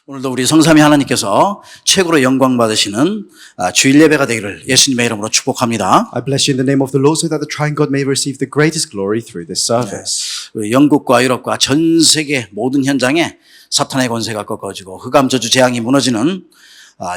오늘도 우리 성삼위 하나님께서 최고로 영광 받으시는 주일 예배가 되기를 예수님의 이름으로 축복합니다. I bless you in the name of the Lord so that the triune God may receive the greatest glory through this service. 우리 영국과 유럽과 전 세계 모든 현장에 사탄의 권세가 꺾어지고 흑암 저주 재앙이 무너지는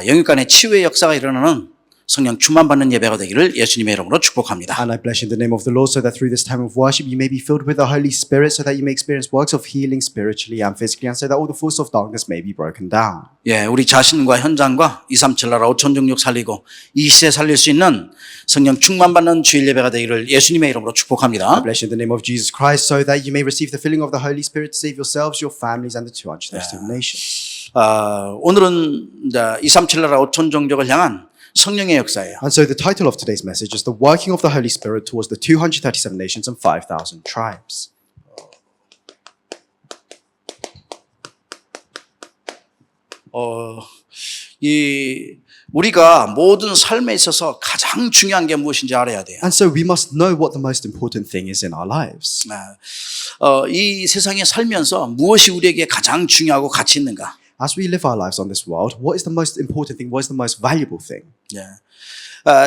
영육간의 치유의 역사가 일어나는 성령 충만 받는 예배가 되기를 예수님의 이름으로 축복합니다. And I bless you in the name of the Lord so that through this time of worship you may be filled with the Holy Spirit so that you may experience works of healing spiritually and physically and so that all the force of darkness may be broken down. 예, 우리 자신과 현장과 237 나라 5천종족 살리고 이 시대 살릴 수 있는 성령 충만 받는 주일 예배가 되기를 예수님의 이름으로 I 축복합니다. bless you in the name of Jesus Christ so that you may receive the filling of the Holy Spirit to save yourselves, your families and the 237 nations. 오늘은 237 나라 5천종족을 향한 성령의 역사예요. And so the title of today's message is The Working of the Holy Spirit Towards the 237 Nations and 5,000 Tribes. 우리가 모든 삶에 있어서 가장 중요한 게 무엇인지 알아야 돼요. And so we must know what the most important thing is in our lives. 이 세상에 살면서 무엇이 우리에게 가장 중요하고 가치 있는가? As we live our lives on this world, what is the most important thing? What is the most valuable thing?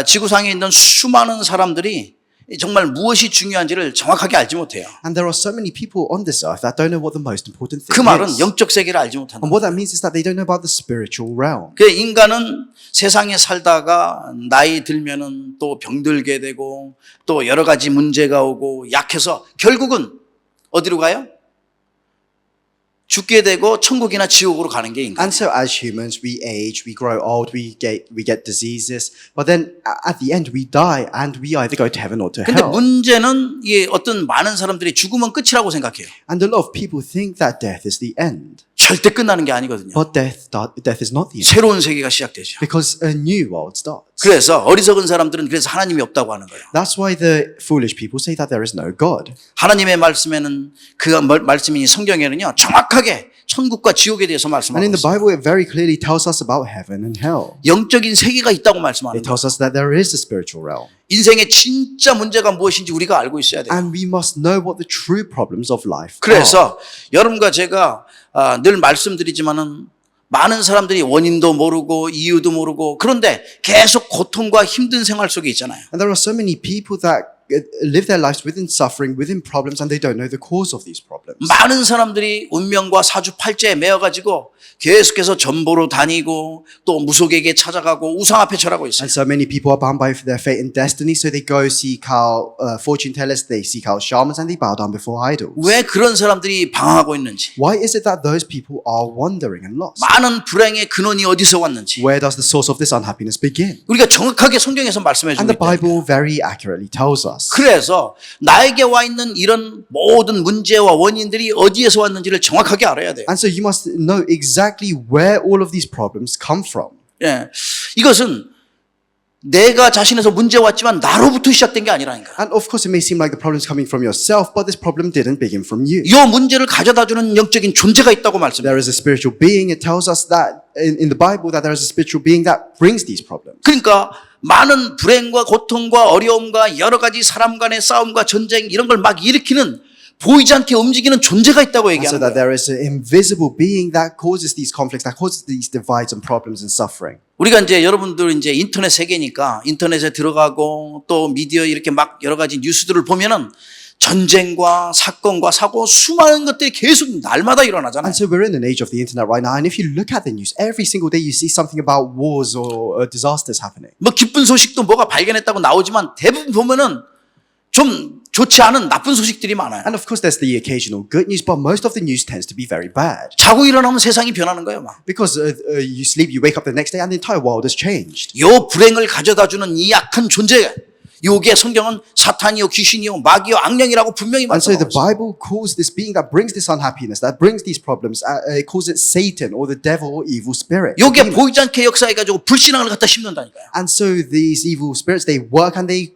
지구상에 있는 수많은 사람들이 정말 무엇이 중요한지를 정확하게 알지 못해요. And there are so many people on this earth that don't know what the most important thing 그 말은 is. 영적 세계를 알지 못한다. And what that means is that they don't know about the spiritual realm. 그 인간은 세상에 살다가 나이 들면은 또 병들게 되고 또 여러 가지 문제가 오고 약해서 결국은 어디로 가요? 죽게 되고 천국이나 지옥으로 가는 게 인간. And so as humans, we age, we grow old, we get diseases, but then at the end we die and we either go to heaven or to 근데 hell. 문제는 어떤 많은 사람들이 죽으면 끝이라고 생각해요. And a lot of people think that death is the end. 절대 끝나는 게 아니거든요. But death is not the end. 새로운 세계가 시작되죠. Because a new world starts. 그래서 어리석은 사람들은 그래서 하나님이 없다고 하는 거예요. That's why the foolish people say that there is no God. 하나님의 말씀에는 그 말씀이 성경에는요 정확하게 천국과 지옥에 대해서 And 말씀하고 in the 있어요. Bible it very clearly tells us about heaven and hell. 영적인 세계가 있다고 말씀하는 It 거예요. tells us that there is a spiritual realm. 인생의 진짜 문제가 무엇인지 우리가 알고 있어야 돼요. And we must know what the true problems of life are. 그래서 여러분과 제가 늘 말씀드리지만은 많은 사람들이 원인도 모르고 이유도 모르고 그런데 계속 고통과 힘든 생활 속에 있잖아요. And there are so many people that live their lives within suffering, within problems, and they don't know the cause of these problems. 많은 사람들이 운명과 사주팔자에 매여가지고 계속해서 전보로 다니고 또 무속에게 찾아가고 우상 앞에 절하고 있어요. And so many people are bound by their fate and destiny, so they go seek out fortune tellers, they seek out shamans, and they bow down before idols. 왜 그런 사람들이 방황하고 있는지, Why is it that those people are wandering and lost? 많은 불행의 근원이 어디서 왔는지 Where does the source of this unhappiness begin? 우리가 정확하게 성경에서 말씀해 주고 And the 있다. Bible very accurately tells us. 그래서 나에게 와 있는 이런 모든 문제와 원인들이 어디에서 왔는지를 정확하게 알아야 돼요. And so you must know exactly where all of these problems come from. 이것은 내가 자신에서 문제 왔지만 나로부터 시작된 게 아니라니까. And of course it may seem like the problem's coming from yourself, but this problem didn't begin from you. 이 문제를 가져다주는 영적인 존재가 있다고 말씀해요. There is a spiritual being. It tells us that in the Bible that there is a spiritual being that brings these problems. 그러니까 많은 불행과 고통과 어려움과 여러 가지 사람 간의 싸움과 전쟁 이런 걸 막 일으키는 보이지 않게 움직이는 존재가 있다고 And so 얘기하는 that 거예요. there is an invisible being that causes these conflicts, that causes these divides and problems and suffering. 우리가 이제 여러분들 이제 인터넷 세계니까 인터넷에 들어가고 또 미디어 이렇게 막 여러 가지 뉴스들을 보면은 전쟁과 사건과 사고 수많은 것들이 계속 날마다 일어나잖아요. And so we're in an age of the internet right now, and if you look at the news, every single day you see something about wars or disasters happening. 뭐 기쁜 소식도 뭐가 발견했다고 나오지만 대부분 보면은 좀 좋지 않은 나쁜 소식들이 많아요. And of course there's the occasional good news, but most of the news tends to be very bad. 자고 일어나면 세상이 변하는 거예요, 막. Because you sleep, you wake up the next day, and the entire world has changed. 요 불행을 가져다주는 이 약한 존재, 요게 성경은 사탄이요, 귀신이요, 마귀요, 악령이라고 분명히 And so the 말씀하고 있어요. Bible calls this being that brings this unhappiness, that brings these problems, it calls it Satan or the devil or evil spirit. 요게 보이지 않게 역사해가지고 불신앙을 갖다 심는다니까요. And so these evil spirits, they work and they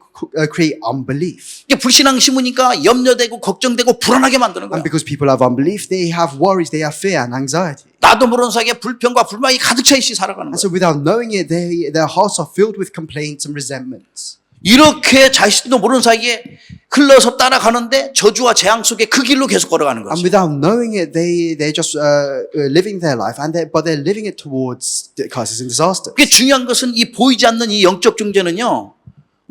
create unbelief. 이게 불신앙 심으니까 염려되고 걱정되고 불안하게 만드는 거예요. And because people have unbelief, they have worries, they have fear and anxiety. 나도 모르는 사이에 불평과 불만이 가득 차 있이 살아가는 And 거예요. so without knowing it, their hearts are filled with complaints and resentments. 이렇게 자신도 모르는 사이에 흘러서 따라가는데 저주와 재앙 속에 그 길로 계속 걸어가는 And 거죠. without knowing it, they're just living their life, but they're living it towards crisis and disaster. 그게 중요한 것은 이 보이지 않는 이 영적 중재는요,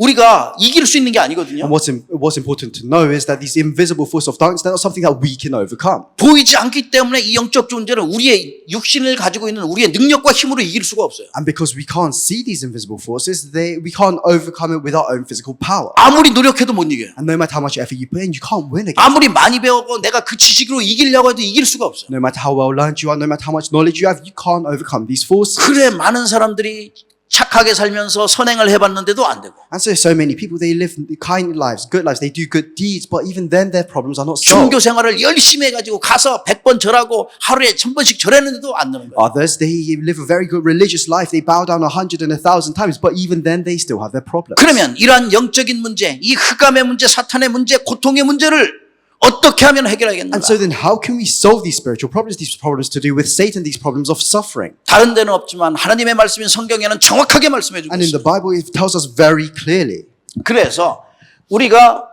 우리가 이길 수 있는 게 아니거든요. And what's important to know is that these invisible forces of darkness, they're not something that we can overcome. 보이지 않기 때문에 이 영적 존재는 우리의 육신을 가지고 있는 우리의 능력과 힘으로 이길 수가 없어요. And because we can't see these invisible forces, we can't overcome it with our own physical power. 아무리 노력해도 못 이겨요. And no matter how much effort you put in, you can't win against it. 아무리 많이 배우고 내가 그 지식으로 이기려고 해도 이길 수가 없어요. No matter how well learned you are, no matter how much knowledge you have, you can't overcome these forces. 그래 많은 사람들이 착하게 살면서 선행을 해봤는데도 안 되고, And so many people, they live kind lives, good lives, they do good deeds, but even then their problems are not solved. 순교 생활을 열심히 해가지고 가서 100번 절하고 하루에 1000번씩 절했는데도 안 되는 거예요. Others, they live a very good religious life, they bow down 100 and 1,000 times, but even then they still have their problems. 그러면 이러한 영적인 문제, 이 흑암의 문제, 사탄의 문제, 고통의 문제를 어떻게 하면 해결하겠는가? And so then how can we solve these spiritual problems to do with Satan, these problems of suffering? 다른 데는 없지만 하나님의 말씀인 성경에는 정확하게 말씀해 주고 And in 있습니다. the Bible, it tells us very clearly. 그래서 우리가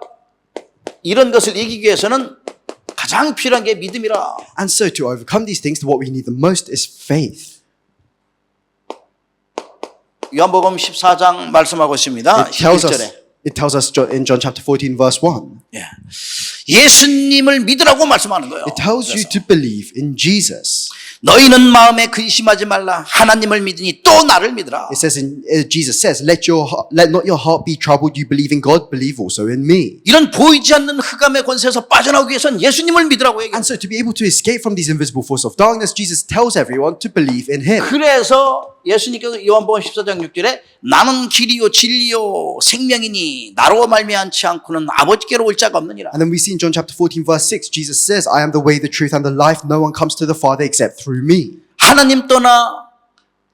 이런 것을 이기기 위해서는 가장 필요한 게 믿음이라. And so to overcome these things, what we need the most is faith. 요한복음 14장 말씀하고 있습니다. It tells us in John chapter 14, verse 1. 예. 예수님을 믿으라고 말씀하는 거예요. It tells you to believe in Jesus. 너희는 마음에 근심하지 말라. 하나님을 믿으니 또 나를 믿으라. It says Jesus says, let not your heart be troubled. You believe in God, believe also in me. 이런 보이지 않는 흑암의 권세에서 빠져나오기 위해서는 예수님을 믿으라고 얘기해요. And so to be able to escape from these invisible forces of darkness, Jesus tells everyone to believe in him. 그래서 예수님께서 요한복음 14장 6절에 나는 길이요 진리요 생명이니 나로 말미암지 않고는 아버지께로 올 자가 없느니라. And then we see in John chapter 14, verse 6, Jesus says, I am the way, the truth, and the life. No one comes to the Father except through me. 하나님 떠나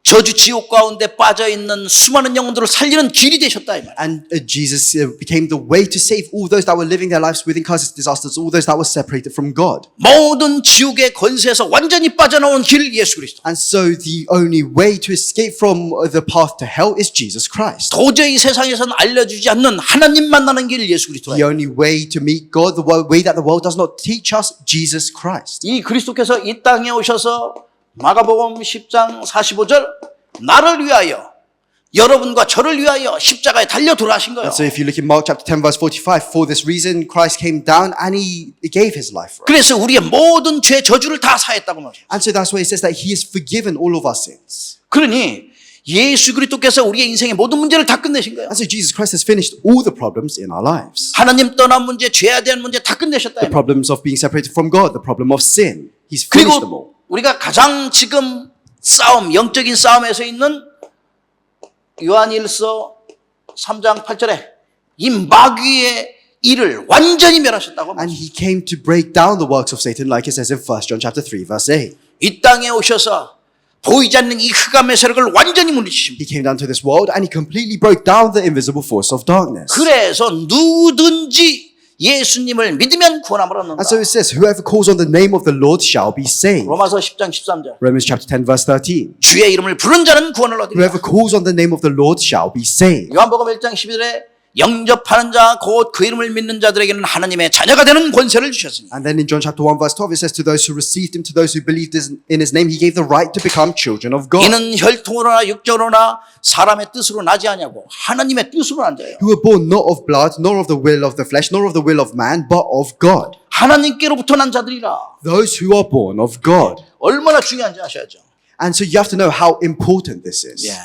저주 지옥 가운데 빠져 있는 수많은 영혼들을 살리는 길이 되셨다 이 말. And Jesus became the way to save all those that were living their lives within crisis disasters, all those that were separated from God. 모든 지옥의 권세에서 완전히 빠져나온 길 예수 그리스도. And so the only way to escape from the path to hell is Jesus Christ. 도저히 세상에서는 알려주지 않는 하나님 만나는 길 예수 그리스도. The only way to meet God, the way that the world does not teach us, Jesus Christ. 이 그리스도께서 이 땅에 오셔서 마가복음 10장 45절 나를 위하여 여러분과 저를 위하여 십자가에 달려 돌아가신 거예요. And so if you look in Mark chapter 10 verse 45, for this reason Christ came down and he gave his life for us. 그래서 우리의 모든 죄 저주를 다 사했다고 말해요. And so that's why it says that he has forgiven all of our sins. 그러니 예수 그리스도께서 우리의 인생의 모든 문제를 다 끝내신 거예요. And so Jesus Christ has finished all the problems in our lives. 하나님 떠난 문제, 죄에 대한 문제 다 끝내셨다. The problems of being separated from God, the problem of sin. He's finished them all. 그리고 우리가 가장 지금 영적인 싸움에서 있는 요한일서 3장 8절에 이 마귀의 일을 완전히 멸하셨다고. And he came to break down the works of Satan, like it says in 1 John chapter 3, verse 8. 이 땅에 오셔서 보이지 않는 이 흑암의 세력을 완전히 물리치십니다. He came down to this world and he completely broke down the invisible force of darkness. 그래서 누구든지 예수님을 믿으면 구원함을 얻는다. And so it says, whoever calls on the name of the Lord shall be saved. 로마서 10장 13절 Romans chapter 10, verse 13. 주의 이름을 부른 자는 구원을 얻으리라. Whoever calls on the name of the Lord shall be saved. 요한복음 1장 12절에 영접하는 자 곧 그 이름을 믿는 자들에게는 하나님의 자녀가 되는 권세를 주셨으니. And then in John chapter 1, verse 12, it says, to those who received him, to those who believed in his name, he gave the right to become children of God. 이는 혈통으로나 육적으로나 사람의 뜻으로 나지 아니하고 하나님의 뜻으로 난 자예요. Who were born not of blood, nor of the will of the flesh, nor of the will of man, but of God. 하나님께로부터 난 자들이라. Those who are born of God. 얼마나 중요한지 아셔야죠. And so you have to know how important this is. 예.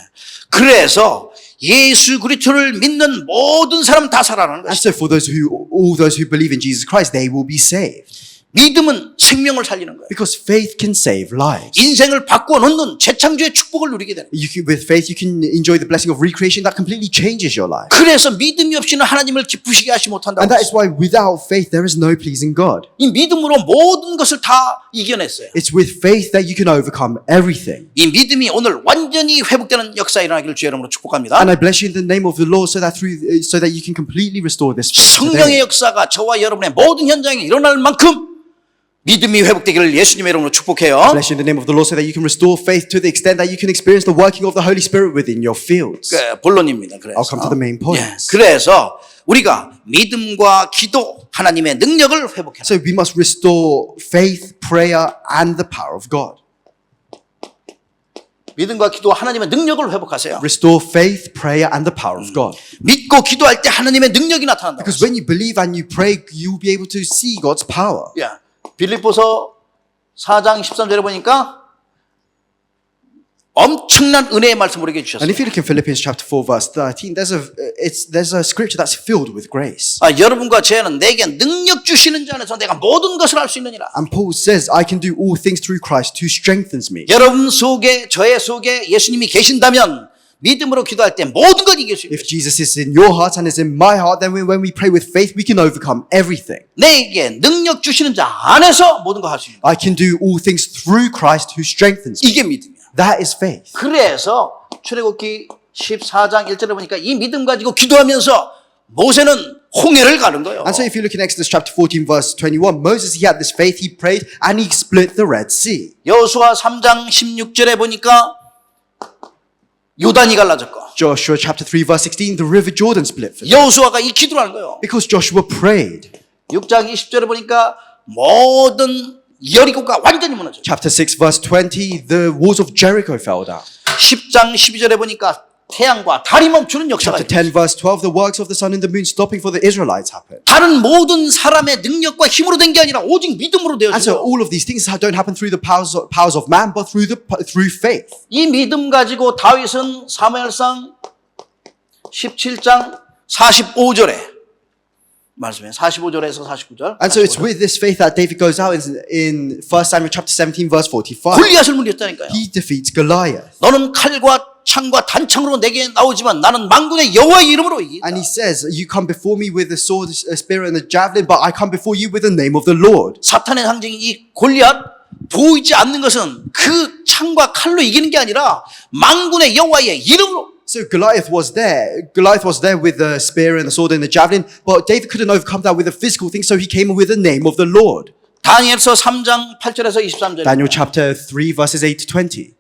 그래서 예수 그리스도를 믿는 모든 사람 다 살아나는 And 것이죠. so for all those who believe in Jesus Christ, they will be saved. 믿음은 생명을 살리는 거예요. Because faith can save lives. 인생을 바꾸어 놓는 재창조의 축복을 누리게 되는 거예요. With faith, you can enjoy the blessing of recreation that completely changes your life. 그래서 믿음이 없이는 하나님을 기쁘시게 하지 못한다고 And that is 했어요. why without faith, there is no pleasing God. 이 믿음으로 모든 것을 다 이겨냈어요. It's with faith that you can overcome everything. 이 믿음이 오늘 완전히 회복되는 역사 일어나기를 주의 이름으로 축복합니다. And I bless you in the name of the Lord so that you can completely restore this faith 성령의 today. 역사가 저와 여러분의 모든 현장에 일어날 만큼 믿음이 회복되기를 예수님의 이름으로 축복해요. Bless you in the name of the Lord so that you can restore faith to the extent that you can experience the working of the Holy Spirit within your fields. 본론입니다. 그래서 I'll come to the main point. 그래서 우리가 믿음과 기도, 하나님의 능력을 회복해라. So we must restore faith, prayer, and the power of God. 믿음과 기도, 하나님의 능력을 회복하세요. Restore faith, prayer, and the power of God. 믿고 기도할 때 하나님의 능력이 나타난다. Because when you believe and you pray, you'll be able to see God's power. 빌립보서 4장 13절에 보니까 엄청난 은혜의 말씀을 우리에게 And 주셨어요. if you look in Philippians chapter 4 verse 13, there's a scripture that's filled with grace. 여러분과 저는 내게 능력 주시는 자 안에서 내가 모든 것을 할 수 있느니라. And Paul says, I can do all things through Christ who strengthens me. 여러분 속에 저의 속에 예수님이 계신다면 믿음으로 기도할 때 모든 걸 이길 수 있어요. If Jesus is in your heart and is in my heart, then when we pray with faith, we can overcome everything. 내게 능력 주시는 자 안에서 모든 걸 할 수 있는 거예요. I can do all things through Christ who strengthens me. 이게 믿음이야. That is faith. 그래서 출애굽기 14장 1절에 보니까 이 믿음 가지고 기도하면서 모세는 홍해를 가는 거예요. And so if you look in Exodus chapter 14 verse 21, Moses, he had this faith, he prayed, and he split the Red Sea. 여호수아 3장 16절에 보니까 요단이 갈라졌고 Joshua chapter 3 verse 16, the river Jordan split for them. 여호수아가 이 기도를 하는 거예요. Because Joshua prayed. 6장 20절에 보니까 모든 여리고가 완전히 무너져요. Chapter 6 verse 20, the walls of Jericho fell down. 10장 12절에 보니까 태양과 달이 멈추는 역사가 Chapter 10 verse 12, the works of the sun and the moon stopping for the Israelites happened. 다른 모든 사람의 능력과 힘으로 된 게 아니라 오직 믿음으로 And so 되어져요. all of these things don't happen through the powers of man, but through faith. 이 믿음 가지고 다윗은 사무엘상 17장 45절에 말씀해 45절에서 49절. And so it's with this faith that David goes out in 1 Samuel chapter 17 verse 45. 골리앗을 물렸다니까요. He defeats Goliath. 너는 칼과 창과 단창으로 내게 나오지만 나는 만군의 여호와의 이름으로 이긴다. And he says, you come before me with a sword, a spear and a javelin, but I come before you with the name of the Lord. 사탄의 상징인 이 골리앗 보이지 않는 것은 그 창과 칼로 이기는 게 아니라 만군의 여호와의 이름으로. So Goliath was there. Goliath was there with the spear and the sword and the javelin, but David couldn't overcome that with a physical thing, so he came with the name of the Lord. 다니엘서 3장 8절에서 23절. Daniel chapter 3 verses 8 to 20.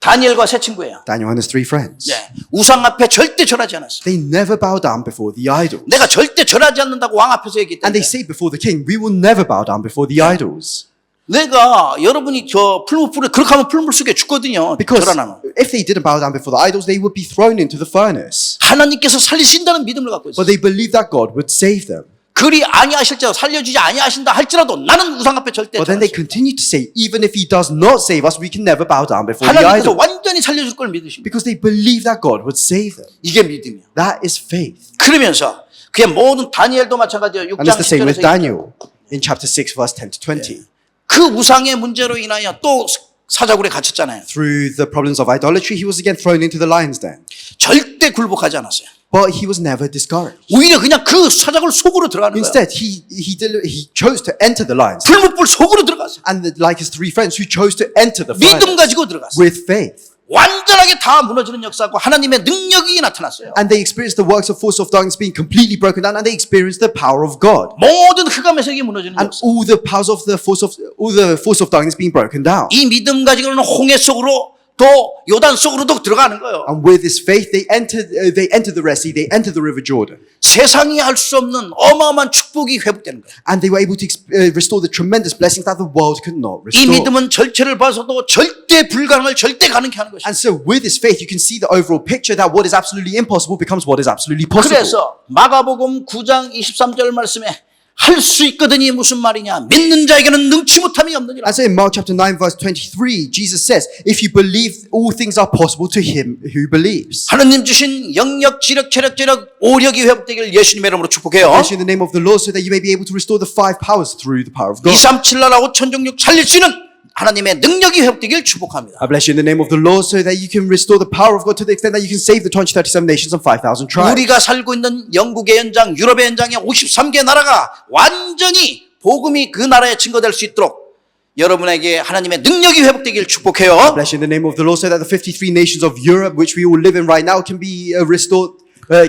다니엘과 세 친구예요. Daniel and his three friends. 우상 앞에 절대 절하지 않았어. They never bow down before the idols. 내가 절대 절하지 않는다고 왕 앞에서 얘기했다. And they say before the king, we will never bow down before the idols. 내가 여러분이 저 풀무불에 그렇게 하면 풀물 속에 죽거든요. Because 절하나면. if they didn't bow down before the idols, they would be thrown into the furnace. 하나님께서 살리신다는 믿음을 갖고 있어. But they believed that God would save them. 그리 아니하실지라도 살려주지 아니하신다 할지라도 나는 우상 앞에 절대 But then they 절하지. continue to say, even if he does not save us, we can never bow down before the 하나님께서 idol. 완전히 살려줄 걸 믿으십니다. Because they believe that God would save them. 이게 믿음이야. That is faith. 그러면서 그의 모든 다니엘도 마찬가지예요. And it's 6장 the same with 10절에서 Daniel in chapter 6 verse 10 to 20. 그 우상의 문제로 인하여 또 사자굴에 갇혔잖아요. Through the problems of idolatry, he was again thrown into the lion's den. 절대 굴복하지 않았어요. But he was never discouraged. 오히려 그냥 그 사자굴 속으로 들어가는 거예요. Instead, he chose to enter the lion's den. 불못불 속으로 들어갔어요. And like his three friends who chose to enter the 믿음 furnace 가지고 들어갔어요. with faith. 완전하게 다 무너지는 역사고 하나님의 능력이 나타났어요. And they experienced the works of force of darkness being completely broken down, and they experienced the power of God. 모든 흑암의 세계 무너지는 And 역사. all the powers of the force of darkness being broken down. 이 믿음 가지고는 홍해 속으로 또 요단 속으로도 들어가는 거예요. And with this faith, they entered the Red Sea, they entered the River Jordan. 세상이 할 수 없는 어마어마한 축복이 회복되는 거예요. And they were able to restore the tremendous blessings that the world could not 이 restore. 믿음은 절체를 봐서도 절대 불가능을 절대 가능케 하는 것이에요. And so with this faith, you can see the overall picture that what is absolutely impossible becomes what is absolutely possible. 그래서 마가복음 9장 23절 말씀에 할 수 있거든이 무슨 말이냐? 믿는 자에게는 능치 못함이 없느니라. And so in Mark chapter 9 verse 23, Jesus says, if you believe, all things are possible to him who believes. 하느님 주신 영역, 지력, 체력, 재력, 오력이 회복되기를 예수님의 이름으로 축복해요. Bless you in the name of the Lord so that you may be able to restore the five powers through the power of God. 237 나라 5천 종족 살릴 수 있는 하나님의 능력이 회복되기를 축복합니다. I bless you in the name of the Lord so that you can restore the power of God to the extent that you can save the 237 nations and 5,000 tribes. 우리가 살고 있는 영국의 연장, 유럽의 연장의 53개 나라가 완전히 복음이 그 나라에 증거될 수 있도록 여러분에게 하나님의 능력이 회복되기를 축복해요. Bless you in the name of the Lord so that the 53 nations of Europe, which we all live in right now, can be restored,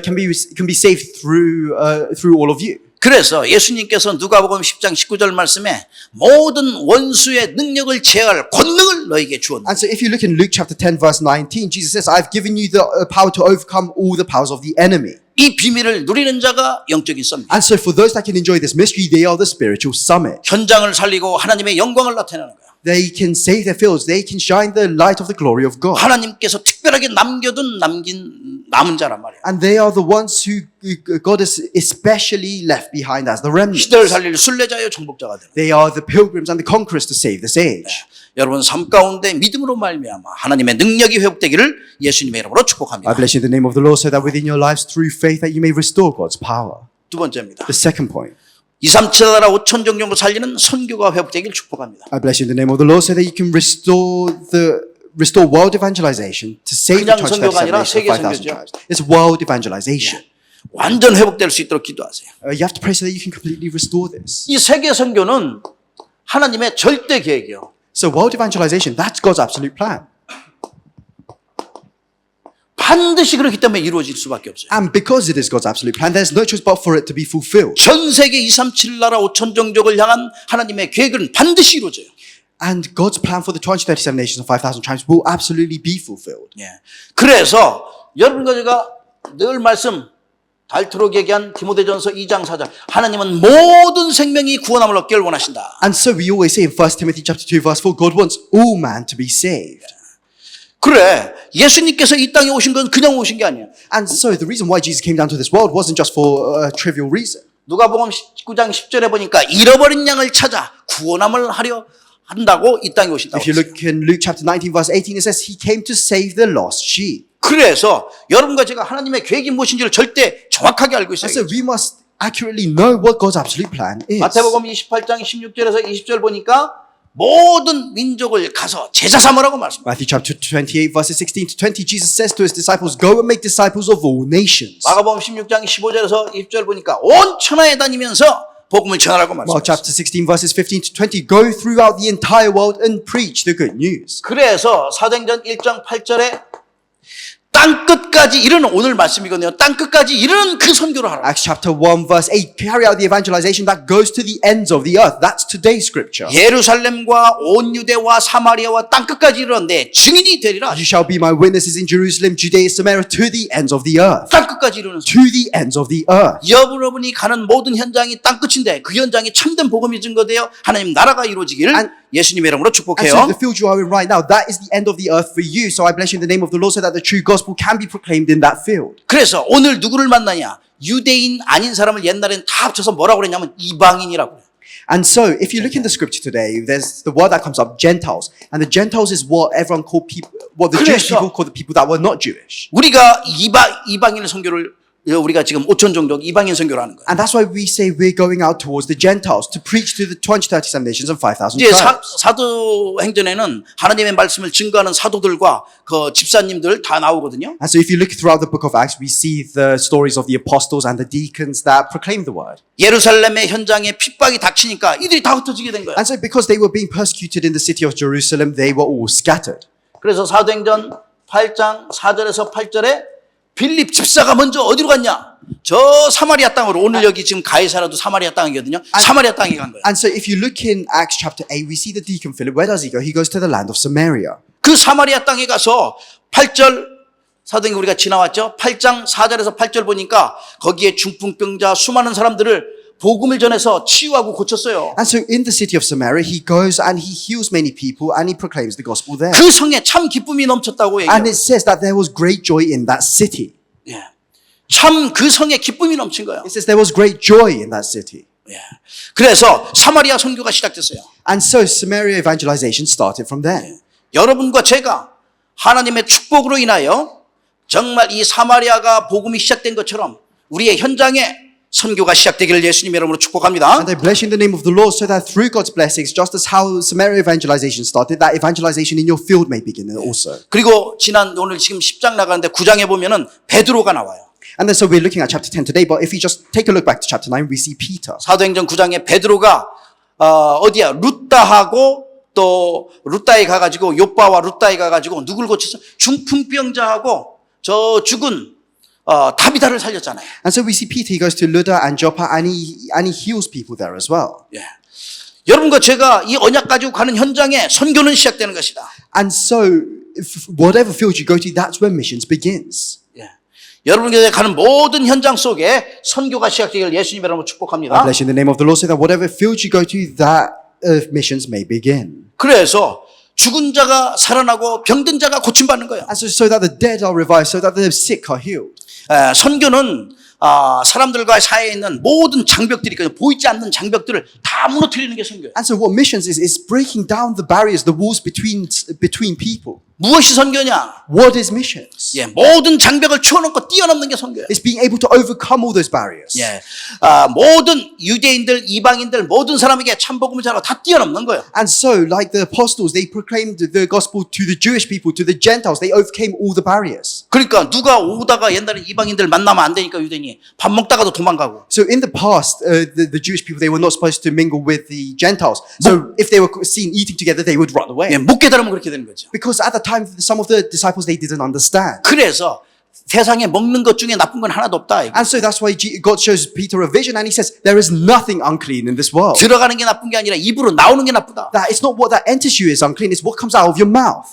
can be saved through all of you. 그래서 예수님께서 누가복음 10장 19절 말씀에 모든 원수의 능력을 제어할 권능을 너에게 주었다. And so if you look in Luke chapter 10 verse 19, Jesus says, I've given you the power to overcome all the powers of the enemy. 이 비밀을 누리는 자가 영적인 썸입니다. And so for those that can enjoy this mystery, they are the spiritual summit. 현장을 살리고 하나님의 영광을 나타내는 거예요. They can save their fields. They can shine the light of the glory of God. 하나님께서 특별하게 남은 자란 말이에요. And they are the ones who God has especially left behind as the remnant. 시대를 살릴 순례자여 정복자가 되는. They are the pilgrims and the conquerors to save this age. 여러분 삶 가운데 믿음으로 말미암아 하나님의 능력이 회복되기를 예수님의 이름으로 축복합니다. I bless you in the name of the Lord so that within your lives through faith that you may restore God's power. 두 번째입니다. The second point. 2, 3, 7 나라 5천 종족으로 살리는 선교가 회복되기를 축복합니다. I bless you in the name of the Lord so that you can restore world evangelization to save the 그냥 church 선교가 아니라 5,000 세계 tribes. 선교죠. It's world evangelization. 완전 회복될 수 있도록 기도하세요. You have to pray so that you can completely restore this. 이 세계 선교는 하나님의 절대 계획이요. So world evangelization, that's God's absolute plan. 반드시 그렇기 때문에 이루어질 수밖에 없어요. And because it is God's absolute plan, there's no choice but for it to be fulfilled. 전 세계 2, 3, 7 나라 5천 종족을 향한 하나님의 계획은 반드시 이루어져요. And God's plan for the 237 nations and 5,000 tribes will absolutely be fulfilled. 예. 그래서 여러분과 제가 늘 닳도록 얘기한 디모데전서 2장 4절 하나님은 모든 생명이 구원함을 얻기를 원하신다. And so we always say in 1 Timothy chapter 2 verse 4, God wants all man to be saved. 그래 예수님께서 이 땅에 오신 건 그냥 오신 게 아니에요. And so the reason why Jesus came down to this world wasn't just for a trivial reason. 누가복음 19장 10절에 보니까 잃어버린 양을 찾아 구원함을 하려 한다고 이 땅에 오신다고 If you 했어요. look in Luke chapter 19 verse 18, it says he came to save the lost sheep. 그래서 여러분과 제가 하나님의 계획이 무엇인지를 절대 정확하게 알고 있어야 And so 돼요. we must accurately know what God's absolute plan is. 마태복음 28장 16절에서 20절 보니까 모든 민족을 가서 제자 삼으라고 말씀합니다. Matthew chapter 28 verses 16 to 20, Jesus says to his disciples, go and make disciples of all nations. 마가복음 16장 15절에서 20절 보니까 온 천하에 다니면서 복음을 전하라고 Mark 말씀합니다. chapter 16 verses 15 to 20, go throughout the entire world and preach the good news. 그래서 사도행전 1장 8절에 땅 끝까지 이르는 오늘 말씀이거든요. 땅 끝까지 이르는 그 선교를 하라. Acts chapter 1 verse 8, carry out the evangelization that goes to the ends of the earth. That's today's scripture. 예루살렘과 온 유대와 사마리아와 땅 끝까지 이르는데 증인이 되리라. You shall be my witnesses in Jerusalem, Judea, Samaria, to the ends of the earth. 땅 끝까지 이르는 To the ends of the earth. 여러분이 가는 모든 현장이 땅 끝인데 그 현장에 참된 복음이 증거되어 하나님 나라가 이루어지기를 예수님의 이름으로 And 축복해요. so the field you are in right now, that is the end of the earth for you. So I bless you in the name of the Lord so that the true gospel can be proclaimed in that field. 그래서 오늘 누구를 만나냐? 유대인 아닌 사람을 옛날엔 다 합쳐서 뭐라고 그랬냐면 이방인이라고 그래요. And so if you look in the scripture today, there's the word that comes up, Gentiles. And the Gentiles is what everyone called people, what the Jewish 그래서 people call the people that were not Jewish. 우리가 이방인 선교를 우리가 지금 5천 종족 이방인 선교를 하는 거예요. And that's why we say we're going out towards the Gentiles to preach to the 237 nations and 5,000 이제 tribes. 사도행전에는 하나님의 말씀을 증거하는 사도들과 그 집사님들 다 나오거든요. And so if you look throughout the book of Acts, we see the stories of the apostles and the deacons that proclaim the word. 예루살렘의 현장에 핍박이 닥치니까 이들이 다 흩어지게 된 거예요. And so because they were being persecuted in the city of Jerusalem, they were all scattered. 그래서 사도행전 8장 4절에서 8절에 빌립 집사가 먼저 어디로 갔냐? 저 사마리아 땅으로. 오늘 여기 지금 가이사라도 사마리아 땅이거든요. 사마리아 땅에 간 거예요. And so if you look in Acts chapter 8, we see the deacon Philip. Where does he go? He goes to the land of Samaria. 그 사마리아 땅에 가서 8절 사도행전 우리가 지나왔죠. 8장 4절에서 8절 보니까 거기에 중풍병자 수많은 사람들을 복음을 전해서 치유하고 고쳤어요. And so in the city of Samaria, he goes and he heals many people and he proclaims the gospel there. 그 성에 참 기쁨이 넘쳤다고 And 얘기해요. it says that there was great joy in that city. 예. 참 그 성에 기쁨이 넘친 거예요. It says there was great joy in that city. 예. 그래서 사마리아 선교가 시작됐어요. And so Samaria evangelization started from there. 여러분과 제가 하나님의 축복으로 인하여 정말 이 사마리아가 복음이 시작된 것처럼 우리의 현장에 선교가 시작되기를 예수님의 이름으로 축복합니다. And I bless you in the name of the Lord so that through God's blessings, just as how Samaria evangelization started, that evangelization in your field may begin also. 그리고 오늘 지금 10장 나가는데 9장에 보면은 베드로가 나와요. And then so we're looking at chapter 10 today, but if you just take a look back to chapter 9, we see Peter. 사도행전 9장에 베드로가 어디야? 루다하고 또 루다에 가가지고 요빠와 루다에 가가지고 누굴 고쳤어? 중풍병자하고 저 죽은 다비다를 살렸잖아요. And so we see Peter, he goes to Lydda and Joppa and he heals people there as well. 예. 여러분과 제가 이 언약 가지고 가는 현장에 선교는 시작되는 것이다. And so whatever field you go to, that's where missions begins. 예. 여러분과 제가 가는 모든 현장 속에 선교가 시작되기를 예수님 이름으로 I 축복합니다. bless you in the name of the Lord, so that whatever field you go to, that missions may begin. 그래서 죽은 자가 살아나고 병든 자가 고침받는 거예요. And so that the dead are revived, so that the sick are healed. 선교는 사람들과 사이에 있는 모든 장벽들이 있거든요. 보이지 않는 장벽들을 다 무너뜨리는 게 선교예요. And so what missions is breaking down the barriers, the walls between people. 무엇이 선교냐? What is missions? 예, 모든 장벽을 치워놓고 뛰어넘는 게 선교예요. It's being able to overcome all those barriers. 예, 모든 유대인들, 이방인들, 모든 사람에게 참복음을 전하고 다 뛰어넘는 거예요. And so, like the apostles, they proclaimed the gospel to the Jewish people, to the Gentiles. They overcame all the barriers. 그러니까 누가 오다가 옛날에 이방인들 만나면 안 되니까 유대인이 밥 먹다가도 도망가고. So in the past, the Jewish people, they were not supposed to mingle with the Gentiles. So if they were seen eating together, they would run away. 예, 못 깨달으면 그렇게 되는 거죠. Because at the time, some of the disciples, they didn't understand. 그래서 세상에 먹는 것 중에 나쁜 건 하나도 없다. And so that's why God shows Peter a vision and he says, there is nothing unclean in this world. 들어가는 게 나쁜 게 아니라 입으로 나오는 게 나쁘다. That it's not what that enters you is unclean, it's what comes out of your mouth.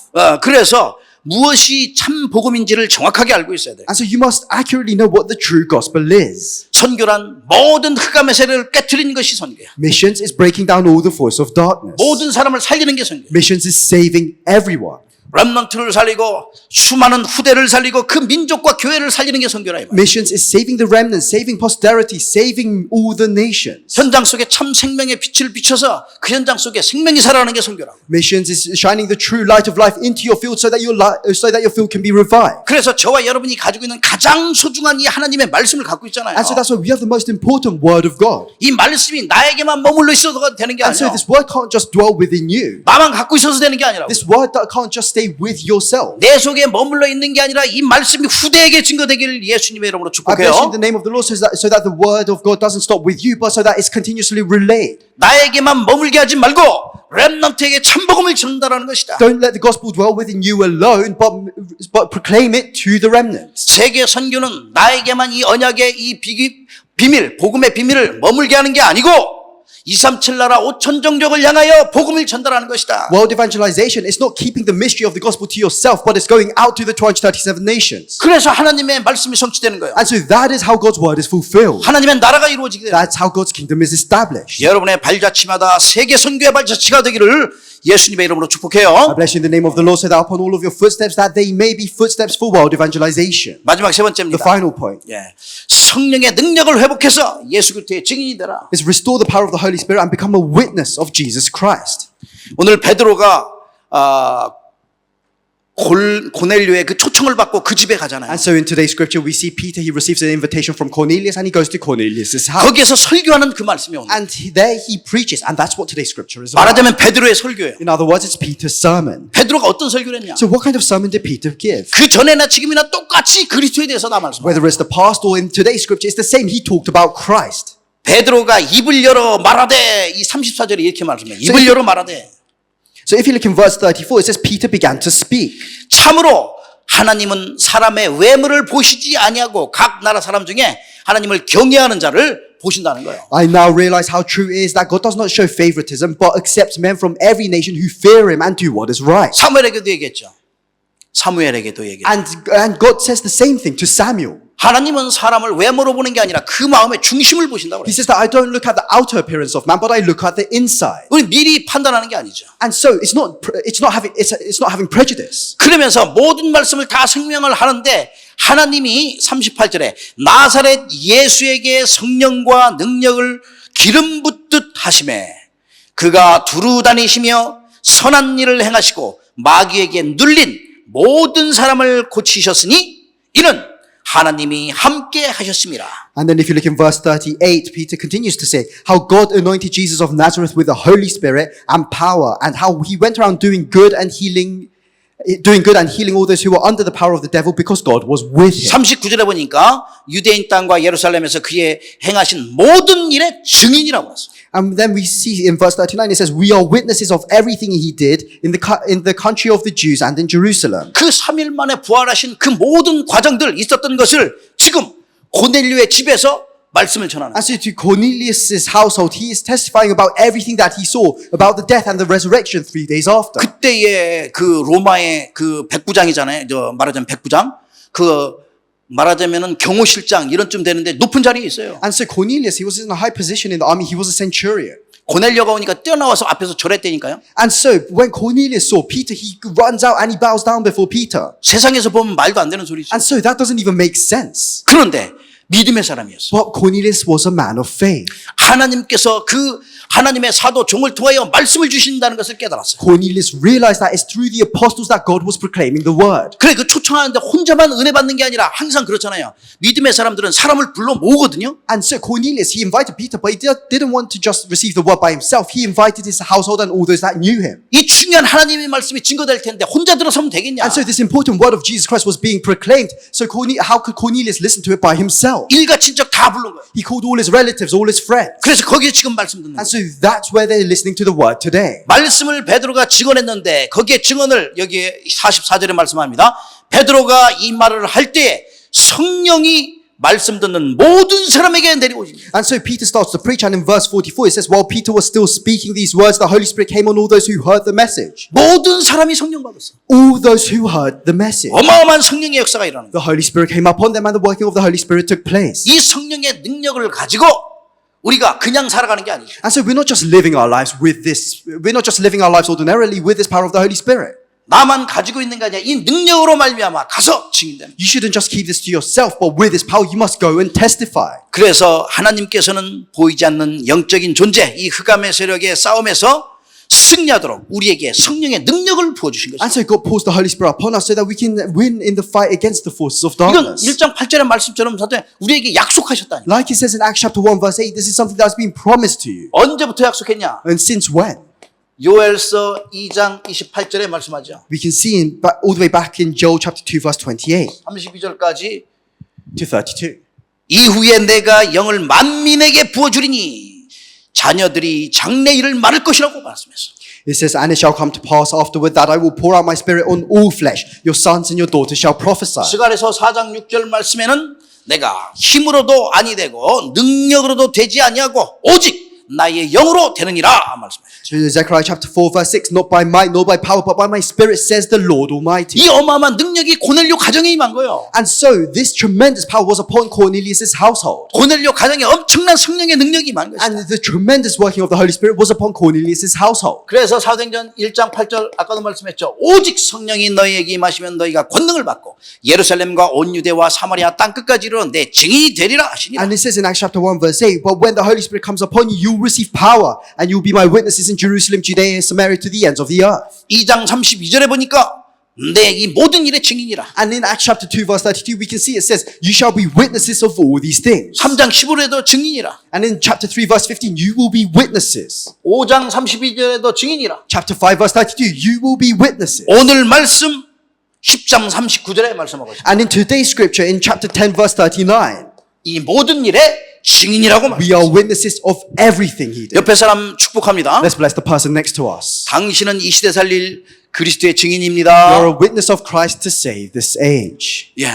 그래서 무엇이 참 복음인지를 정확하게 알고 있어야 돼요. And so you must accurately know what the true gospel is. 선교란 모든 흑암의 세력을 깨트리는 것이 선교야. Missions is breaking down all the force of darkness. 모든 사람을 살리는 게 선교야. Missions is saving everyone. 렘넌트를 살리고 수많은 후대를 살리고 그 민족과 교회를 살리는 게 선교라 이 말이야. Missions is saving the remnant, saving posterity, saving all the nations. 현장 속에 참 생명의 빛을 비춰서 그 현장 속에 생명이 살아나는 게 선교라고. Missions is shining the true light of life into your field so that your field can be revived. 그래서 저와 여러분이 가지고 있는 가장 소중한 이 하나님의 말씀을 갖고 있잖아요. And so that's why we have the most important word of God. 이 말씀이 나에게만 머물러 있어도 되는 게 And so 아니라 this word can't just dwell within you. 나만 갖고 있어서 되는 게 아니라 This word that can't just stay with yourself. 내 속에 머물러 있는 게 아니라 이 말씀이 후대에게 증거되기를 예수님의 이름으로 I bless you in the 축복해요. name of the Lord so that the word of God doesn't stop with you, but so that it's continuously relayed. 나에게만 머물게 하지 말고 렘넌트에게 참복음을 전달하는 것이다. Don't let the gospel dwell within you alone, but proclaim it to the remnants. 세계 선교는 나에게만 이 언약의 이 비밀, 복음의 비밀을 머물게 하는 게 아니고 237 나라 5천 종족을 향하여 복음을 전달하는 것이다. World evangelization is not keeping the mystery of the gospel to yourself, but it's going out to the 237 nations. 그래서 하나님의 말씀이 성취되는 거예요. And so that is how God's word is fulfilled. 하나님의 나라가 이루어지게 돼요. That's how God's kingdom is established. 여러분의 발자취마다 세계 선교의 발자취가 되기를 예수님의 이름으로 I 축복해요. bless you in the name of the Lord, so that upon all of your footsteps, that they may be footsteps for world evangelization. 마지막 세 The 번째입니다. final point 예, 성령의 능력을 회복해서 예수 그리스도의 증인이 되라. is restore the power of the Holy Spirit and become a witness of Jesus Christ. 오늘 베드로가 고넬료의 그 초청을 받고 그 집에 가잖아요. And so in today's scripture, we see Peter, he receives an invitation from Cornelius and he goes to Cornelius' house. 거기에서 설교하는 그 말씀이 오늘. And there he preaches, and that's what today's scripture is about. 말하자면 베드로의 설교예요. In other words, it's Peter's sermon. 베드로가 어떤 설교를 했냐? So what kind of sermon did Peter give? 그 전에나 지금이나 똑같이 그리스도에 대해서 다 말씀해요. Whether it's the past or in today's scripture, it's the same. He talked about Christ. 베드로가 입을 열어 말하되 이 34절에 이렇게 말씀해요. 입을 열어 말하되. So if you look in verse 34, it says Peter began to speak. 참으로 하나님은 사람의 외모를 보시지 아니하고 각 나라 사람 중에 하나님을 경외하는 자를 보신다는 거예요. I now realize how true it is that God does not show favoritism, but accepts men from every nation who fear him and do what is right. 사무엘에게도 얘기했죠. 사무엘에게도 얘기했죠. And God says the same thing to Samuel. 하나님은 사람을 외모로 보는 게 아니라 그 마음의 중심을 보신다고 He 그래요. says that I don't look at the outer appearance of man, but I look at the inside. 우리 미리 판단하는 게 아니죠. And so it's not having prejudice. 그러면서 모든 말씀을 다 생명을 하는데 하나님이 38절에 나사렛 예수에게 성령과 능력을 기름 붓듯 하심에 그가 두루 다니시며 선한 일을 행하시고 마귀에게 눌린 모든 사람을 고치셨으니 이는 하나님이 함께 하셨습니다. And then if you look in verse 38, Peter continues to say how God anointed Jesus of Nazareth with the Holy Spirit and power, and how he went around doing good and healing all those who were under the power of the devil because God was with him. 39절에 보니까 유대인 땅과 예루살렘에서 그의 행하신 모든 일의 증인이라고 했어요. And then we see in verse 39, it says, we are witnesses of everything he did in the country of the Jews and in Jerusalem. 그 3일 만에 부활하신 그 모든 과정들 있었던 것을 고넬료의 집에서 말씀을 전하는 And so to Cornelius' household, he is testifying about everything that he saw about the death and the resurrection 3 days after. 그때의 그 로마의 그 백부장이잖아요. 말하자면 백부장. 그 말하자면은 경호실장 이런쯤 되는데 높은 자리에 있어요. And so Cornelius, he was in a high position in the army. He was a centurion. 고넬료가 오니까 뛰어나와서 앞에서 절했다니까요. And so when Cornelius saw Peter, he runs out and he bows down before Peter. 세상에서 보면 말도 안 되는 소리죠. And so that doesn't even make sense. 그런데 믿음의 사람이었어. But Cornelius was a man of faith. 하나님께서 그 하나님의 사도 종을 통하여 말씀을 주신다는 것을 깨달았어요. Cornelius realized that it's through the apostles that God was proclaiming the word. 그래 그 초청하는데 혼자만 은혜 받는 게 아니라 항상 그렇잖아요. 믿음의 사람들은 사람을 불러 모으거든요. And so Cornelius, he invited Peter, but he didn't want to just receive the word by himself. He invited his household and all those that knew him. 이 중요한 하나님의 말씀이 증거될 텐데 혼자 들어서면 되겠냐. And so this important word of Jesus Christ was being proclaimed. So how could Cornelius listen to it by himself? 일가 친척 다 부른 거예요. He called all his relatives, all his friends. 그래서 거기에 지금 말씀 듣는 And 거예요. so that's where they're listening to the word today. 말씀을 베드로가 증언했는데 거기에 증언을 여기에 44절에 말씀합니다. 베드로가 이 말을 할 때에 성령이 말씀 듣는 모든 사람에게 내려오십니다. And so Peter starts to preach, and in verse 44 it says, while Peter was still speaking these words, the Holy Spirit came on all those who heard the message. 모든 사람이 성령 받았어. All those who heard the message. 어마어마한 성령의 역사가 일어나는 거예요. The Holy Spirit came upon them and the working of the Holy Spirit took place. 이 성령의 능력을 가지고 우리가 그냥 살아가는 게 아니죠. And so we're not just living our lives with this, we're not just living our lives ordinarily with this power of the Holy Spirit. 나만 가지고 있는 게 아니라 이 능력으로 말미암아 가서 증인되는. You shouldn't just keep this to yourself, but with this power you must go and testify. 그래서 하나님께서는 보이지 않는 영적인 존재, 이 흑암의 세력의 싸움에서 승리하도록 우리에게 성령의 능력을 부어주신 And 것입니다. so God pours the Holy Spirit upon us so that we can win in the fight against the forces of 이건 darkness. 1장 8절의 말씀처럼 사도 우리에게 약속하셨다니. Like it says in Acts chapter 1 verse 8, this is something that's been promised to you. 언제부터 약속했냐? And since when? 요엘서 2장 28절에 말씀하죠. We can see all the way back in Joel chapter 2 verse 28 32절까지 to 32. 이후에 내가 영을 만민에게 부어주리니 자녀들이 장래일을 말할 것이라고 말씀했어. It says, and it shall come to pass afterward that I will pour out my spirit on all flesh. Your sons and your daughters shall prophesy. 스가랴서 4장 6절 말씀에는 내가 힘으로도 아니 되고 능력으로도 되지 아니하고 오직 나의 영으로 되느니라 말씀하셨죠. Zechariah chapter 4 verse 6, not by might nor by power but by my spirit says the Lord Almighty. 이 어마어마한 능력이 고넬료 가정에 임한 거예요. And so this tremendous power was upon Cornelius' household. 고넬료 가정에 엄청난 성령의 능력이 임한 것이다. And the tremendous working of the Holy Spirit was upon Cornelius' household. 그래서 사도행전 1장 8절 아까도 말씀했죠. 오직 성령이 너희에게 임하시면 너희가 권능을 받고 예루살렘과 온 유대와 사마리아 땅끝까지 이르러 내 증인이 되리라 하시니라. And it says in Acts chapter 1 verse 8, but when the Holy Spirit comes upon you, you'll receive power and you'll be my witnesses in Jerusalem, Judea, and Samaria to the ends of the earth. 2장 32절에 보니까 내 이 모든 일의 증인이라. And in Acts chapter 2 verse 32 we can see it says, you shall be witnesses of all these things. 3장 15절에도 증인이라. And in chapter 3 verse 15, you will be witnesses. 5장 32절에도 증인이라. Chapter 5 verse 32, you will be witnesses. 오늘 말씀 10장 39절에 말씀하고 있습니다. And in today's scripture, in chapter 10 verse 39, 이 모든 일의 증인이라고 we 말합니다. are witnesses of everything he did. 옆에 사람 축복합니다. Let's bless the person next to us. 당신은 이 시대 살릴 그리스도의 You are 증인입니다. a witness of Christ to save this age. 예,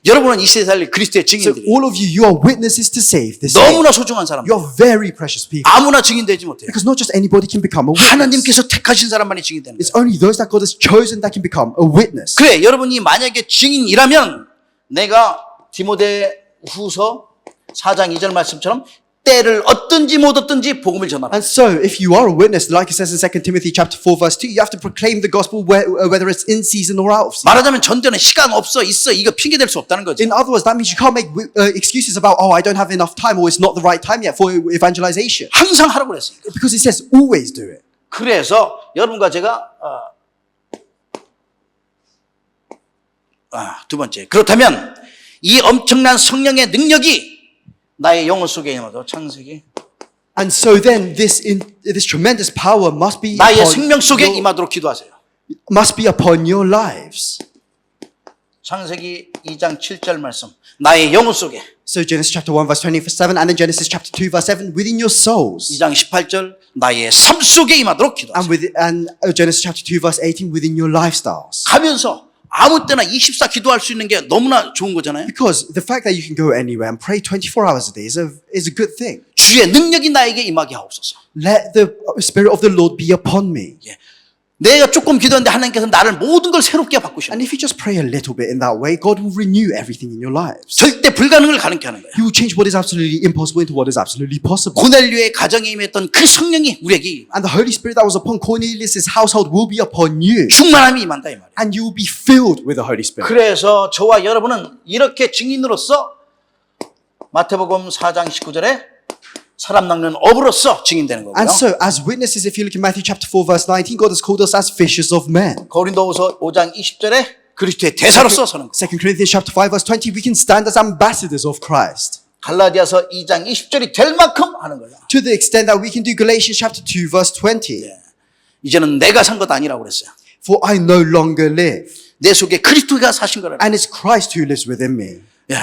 여러분은 이 시대 살릴 그리스도의 So 증인들이 all of you, you are witnesses to save this age. 너무나 소중한 사람들. You are very precious people. 아무나 증인되지 못해요. Because not just anybody can become a witness. 하나님께서 택하신 사람만이 증인되는 It's 거예요. only those that God has chosen that can become a witness. 그래, 여러분이 만약에 증인이라면 내가 디모데후서 4장 2절 말씀처럼 때를 얻든지 못 얻든지 복음을 전하라. And so, if you are a witness, like it says in 2 Timothy chapter 4 verse 2, you have to proclaim the gospel whether it's in season or out of season. 말하자면 전전에 시간 없어 있어 이거 핑계 댈 수 없다는 거죠. In other words, that means you can't make excuses about, oh, I don't have enough time or it's not the right time yet for evangelization. 항상 하라고 그랬으니까. Because it says always do it. 그래서 여러분과 제가 두 번째, 그렇다면 이 엄청난 성령의 능력이 나의 영혼 속에 임하도 창세기 And so then this tremendous power must be 나의 생명 속에 임하도록 기도하세요. upon your lives. 창세기 2장 7절 말씀 나의 영혼 속에 So Genesis chapter 1 verse 27 and then Genesis chapter 2 verse 7 within your souls. 2장 18절 나의 삶 속에 임하도록 기도하세요. And Genesis chapter 2 verse 18 within your lifestyles. 가면서 아무 때나 24 기도할 수 있는 게 너무나 좋은 거잖아요. Because the fact that you can go anywhere and pray 24 hours a day is a good thing. 주의 능력이 나에게 임하게 하옵소서. Let the Spirit of the Lord be upon me. 예. 내가 조금 기도했는데 하나님께서 나를 모든 걸 새롭게 바꾸십니다. And if you just pray a little bit in that way, God will renew everything in your lives. 절대 불가능을 가능케 하는 거예요. He will change what is absolutely impossible into what is absolutely possible. 고넬료의 가정에 임했던 그 성령이 우리에게 And the Holy Spirit that was upon Cornelius' household will be upon you. 충만함이 임한다 이 말이에요. And you will be filled with the Holy Spirit. 그래서 저와 여러분은 이렇게 증인으로서 마태복음 4장 19절에 사람 낚는 어부로서 증인되는 거고요. And so, as witnesses, if you look in Matthew chapter 4, verse 19, God has called us as fishers of men. 고린도후서 5장 20절에 그리스도의 대사로서 서는 거예요. 2 Corinthians chapter 5, verse 20, we can stand as ambassadors of Christ. 갈라디아서 2장 20절이 될 만큼 하는 거예요. To the extent that we can do Galatians chapter 2, verse 20. 이제는 내가 산 것 아니라고 그랬어요. For I no longer live, 내 속에 그리스도가 사신 거라는 and it's Christ who lives within me. 예.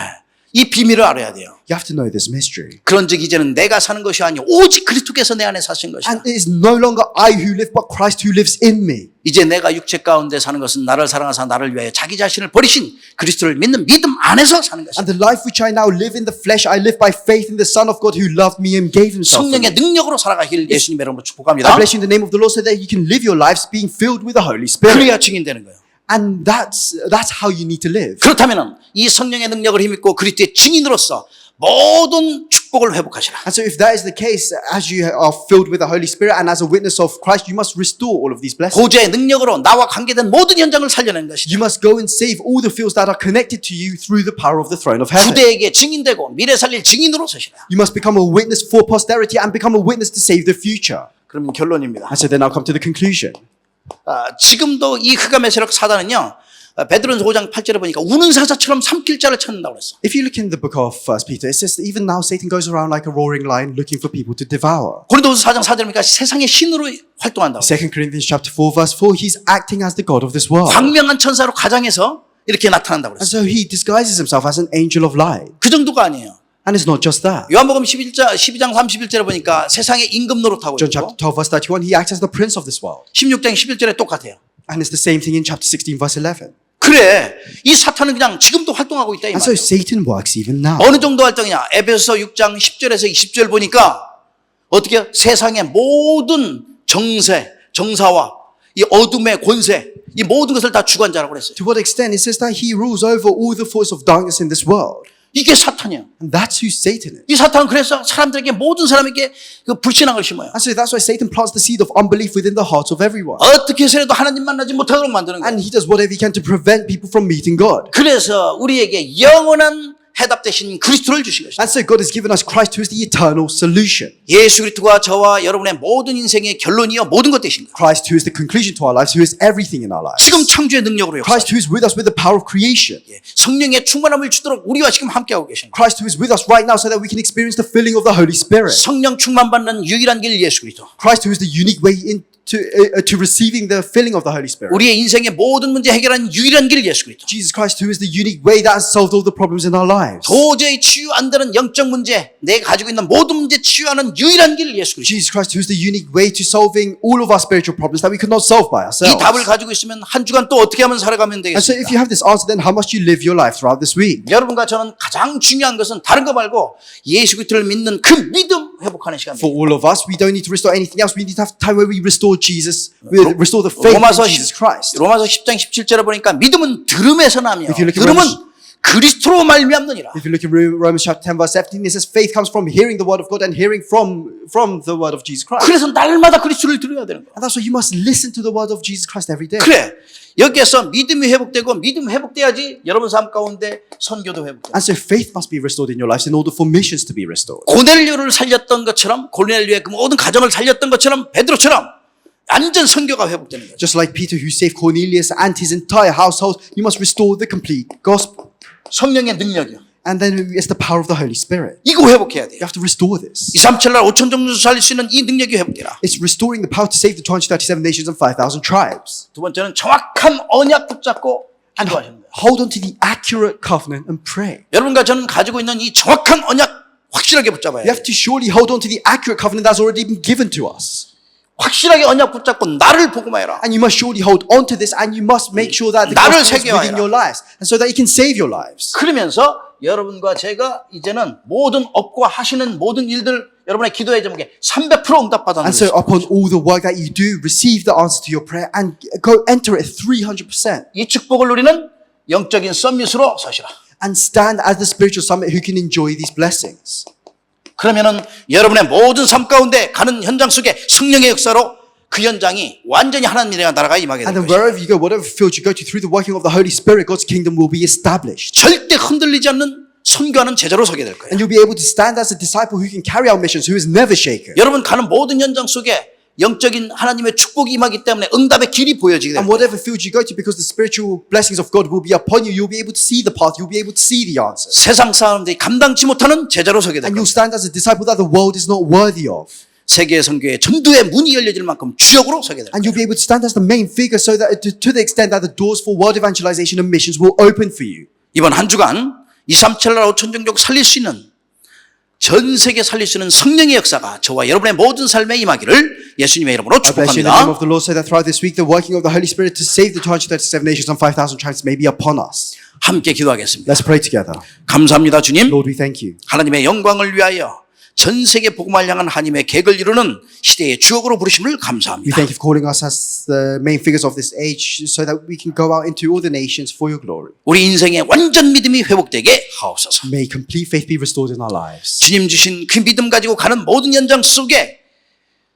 이 비밀을 알아야 돼요. You have to know this mystery. 그런즉 이제는 내가 사는 것이 아니요 오직 그리스도께서 내 안에 사신 것이다. And it is no longer I who live, but Christ who lives in me. 이제 내가 육체 가운데 사는 것은 나를 사랑하사 나를 위하여 자기 자신을 버리신 그리스도를 믿는 믿음 안에서 사는 것이다. And the life which I now live in the flesh, I live by faith in the Son of God who loved me and gave himself for me. 성령의 능력으로 살아가기를 예수님 이름으로 I 축복합니다. bless you in the name of the Lord so that you can live your lives being filled with the Holy Spirit. 그래야 증인되는 거예요. And that's how you need to live. 그렇다면 이 성령의 능력을 힘입고 그리스도의 증인으로서 모든 축복을 회복하시라. And so if that is the case, as you are filled with the Holy Spirit and as a witness of Christ, you must restore all of these blessings. 보좌의 능력으로 나와 관계된 모든 현장을 살려낸 것이죠. You must go and save all the fields that are connected to you through the power of the throne of heaven. 후대에게 증인되고 미래 살릴 증인으로 서시라. You must become a witness for posterity and become a witness to save the future. 그럼 결론입니다. And so then I'll come to the conclusion. 지금도 이 흑암의 세력 사단은요. 베드로전서 5장 8절에 보니까 우는 사자처럼 삼킬 자를 찾는다고 그랬어. If you look in the book of 1 Peter, it says that even now Satan goes around like a roaring lion looking for people to devour. 고린도후서 4장 4절에 보니까 세상의 신으로 활동한다고. 2 Corinthians chapter 4 verse 4, he's acting as the God of this world. 광명한 천사로 가장해서 이렇게 나타난다고 And 그랬어. so he disguises himself as an angel of light. 그 정도가 아니에요. And it's not just that. 요한복음 12장 31절에 보니까 세상의 임금 노릇하고 John 있고 chapter 12 verse 31, he acts as the prince of this world. 16장 11절에 똑같아요. And it's the same thing in chapter 16 verse 11. 그래 이 사탄은 그냥 지금도 활동하고 있다 이 And so 말이에요. Satan works even now. 어느 정도 활동이냐? 에베소서 6장 10절에서 20절 보니까 어떻게 세상의 모든 정세, 정사와 이 어둠의 권세, 이 모든 것을 다 주관자라고 그랬어요. To what extent? It says that he rules over all the force of darkness in this world. 이게 사탄이야. And that's who Satan is. 이 사탄은 그래서 사람들에게 모든 사람에게 그 불신앙을 심어요. And so that's why Satan plants the seed of unbelief within the hearts of everyone. 어떻게 해서라도 하나님 만나지 못하도록 만드는 거예요. And he does whatever he can to prevent people from meeting God. 그래서 우리에게 영원한 해답 대신 그리스도를 주신 것이다. And so God has given us Christ who is the eternal solution. 예수 그리스도가 저와 여러분의 모든 인생의 결론이요 모든 것 되신 거예요. Christ who is the conclusion to our lives, who is everything in our lives. 지금 창조의 능력으로 역사. Christ who is with us with the power of creation. 성령의 충만함을 주도록 우리와 지금 함께하고 계신 거예요. Christ who is with us right now so that we can experience the filling of the Holy Spirit. 성령 충만 받는 유일한 길 예수 그리스도. Christ who is the unique way to receiving the filling of the Holy Spirit. 우리의 인생의 모든 문제 해결하는 유일한 길 예수 그리스도. Jesus Christ who is the unique way that has solved all the problems in our lives. 도저히 치유 안 되는 영적 문제, 내가 가지고 있는 모든 문제 치유하는 유일한 길 예수 그리스도. Jesus Christ who is the unique way to solving all of our spiritual problems that we could not solve by 이 ourselves. 답을 가지고 있으면 한 주간 또 어떻게 하면 살아가면 And so if 되겠습니까? you have this answer, then how must you live your life throughout this week? 여러분과 저는 가장 중요한 것은 다른 거 말고 예수 그리스도를 믿는 그 믿음 회복하는 For 시간입니다. all of us, we don't need to restore anything else. We need to have time where we restore Jesus, we restore the faith 로마서 in Jesus Christ. 로마서 10장 17절에 보니까 믿음은 들음에서 나며 If you look at 들음은 Romans- 그리스도로 말미암느니라. If you look at Romans chapter 10 verse 17, it says faith comes from hearing the word of God and hearing from the word of Jesus Christ. 그래서 날마다 그리스도를 들어야 되는 거야. And that's why you must listen to the word of Jesus Christ every day. 그래. 여기에서 믿음이 회복되고 믿음 회복돼야지 여러분 삶 가운데 선교도 회복돼. And so faith must be restored in your lives in order for missions to be restored. 고넬료를 살렸던 것처럼 고넬료의 그 모든 가정을 살렸던 것처럼 베드로처럼 완전 선교가 회복되는 거죠. Just like Peter who saved Cornelius and his entire household, you must restore the complete gospel. 성령의 능력이요. And then it's the power of the Holy Spirit. 이거 회복해야 돼요. You have to restore this. 237날 5천 정도 살릴 수 있는 이 능력이 회복되라. It's restoring the power to save the 237 nations and 5,000 tribes. 두 번째는 정확한 언약 붙잡고 기도하시는 거예요. Hold on to the accurate covenant and pray. 여러분과 저는 가지고 있는 이 정확한 언약 확실하게 붙잡아야 You 돼요. have to surely hold on to the accurate covenant that's already been given to us. 확실하게 언약 붙잡고 나를 복음화해라. And you must surely hold on to this, and you must make sure that the 나를 gospel is 새겨야 within 해라. your lives, and so that it can save your lives. 그러면서 여러분과 제가 이제는 모든 업과 하시는 모든 일들 여러분의 기도의 제목에 300% 응답받아 And so upon all the work that you do, receive the answer to your prayer and go enter it 300%. 이 축복을 누리는 영적인 썸밋으로 서시라. And stand as the spiritual summit who can enjoy these blessings. 그러면은 여러분의 모든 삶 가운데 가는 현장 속에 성령의 역사로 그 현장이 완전히 하나님의 나라가 임하게 될 And then 것이다. wherever you go, whatever field you go to, through the working of the Holy Spirit, God's kingdom will be established. 절대 흔들리지 않는 선교하는 제자로 서게 될 거예요. And you'll be able to stand as a disciple who can carry out missions, who is never shaken. 여러분 가는 모든 현장 속에 영적인 하나님의 축복이 임하기 때문에 응답의 길이 보여지게 될 And 거예요. whatever field you go to, because the spiritual blessings of God will be upon you, you'll be able to see the path, you'll be able to see the answers. 세상 사람들이 감당치 못하는 제자로 서게 될 And you'll 겁니다. stand as a disciple that the world is not worthy of. 세계 선교의 전도의 문이 열려질 만큼 주역으로 서게 될 And 거예요. you'll be able to stand as the main figure so that to the extent that the doors for world evangelization and missions will open for you. 이번 한 주간 237 나라 5천 종족 살릴 수 있는 전 세계 살릴 수 있는 성령의 역사가 저와 여러분의 모든 삶에 임하기를 예수님의 이름으로 I bless you in the name 축복합니다. of the Lord so that throughout this week the working of the Holy Spirit to save the 237 nations and 5,000 tribes may be upon us. 함께 기도하겠습니다. Let's pray together. 감사합니다 주님. Lord, we thank you. 하나님의 영광을 위하여 전 세계 복음을 향한 하나님의 계획을 이루는 시대의 주역으로 부르심을 We 감사합니다. thank you for calling us as the main figures of this age so that we can go out into all the nations for your glory. 우리 인생의 완전 믿음이 회복되게 하옵소서. May complete faith be restored in our lives. 주님 주신 그 믿음 가지고 가는 모든 현장 속에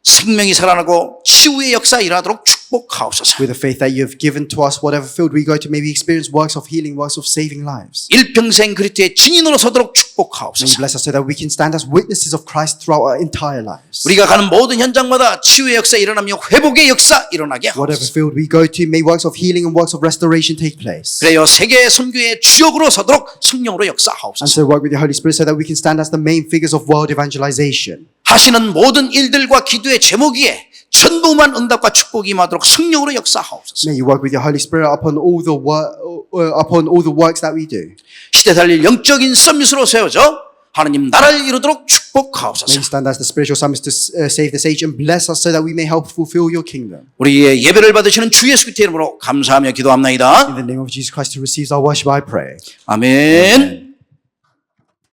생명이 살아나고 치유의 역사 일어나도록 축복하옵소서. With the faith that you have given to us, whatever field we go to, may we experience works of healing, works of saving lives. 일평생 그리스도의 증인으로 서도록 May you 축복하옵소서. bless us so that we can stand as witnesses of Christ throughout our entire lives. 우리가 가는 모든 현장마다 치유의 역사 일어나며 회복의 역사 일어나게 Whatever 하옵소서. field we go to, may works of healing and works of restoration take place. 그래요 세계 선교의 주역으로 서도록 성령으로 And 역사하옵소서. so work with the Holy Spirit so that we can stand as the main figures of world evangelization. 하시는 모든 일들과 기도의 제목이에 전부만 응답과 축복이 임하도록 성령으로 역사하옵소서. May you work with your Holy Spirit upon all the works that we do. 시대 달릴 영적인 썸밋으로 세워져 하나님 나라를 이루도록 May 축복하옵소서. you stand as the spiritual summits to save this age and bless us so that we may help fulfill your kingdom. 우리의 예배를 받으시는 주 예수 그리스도의 이름으로 감사하며 기도합나이다. In the name of Jesus Christ who receives our worship, I pray. 아멘.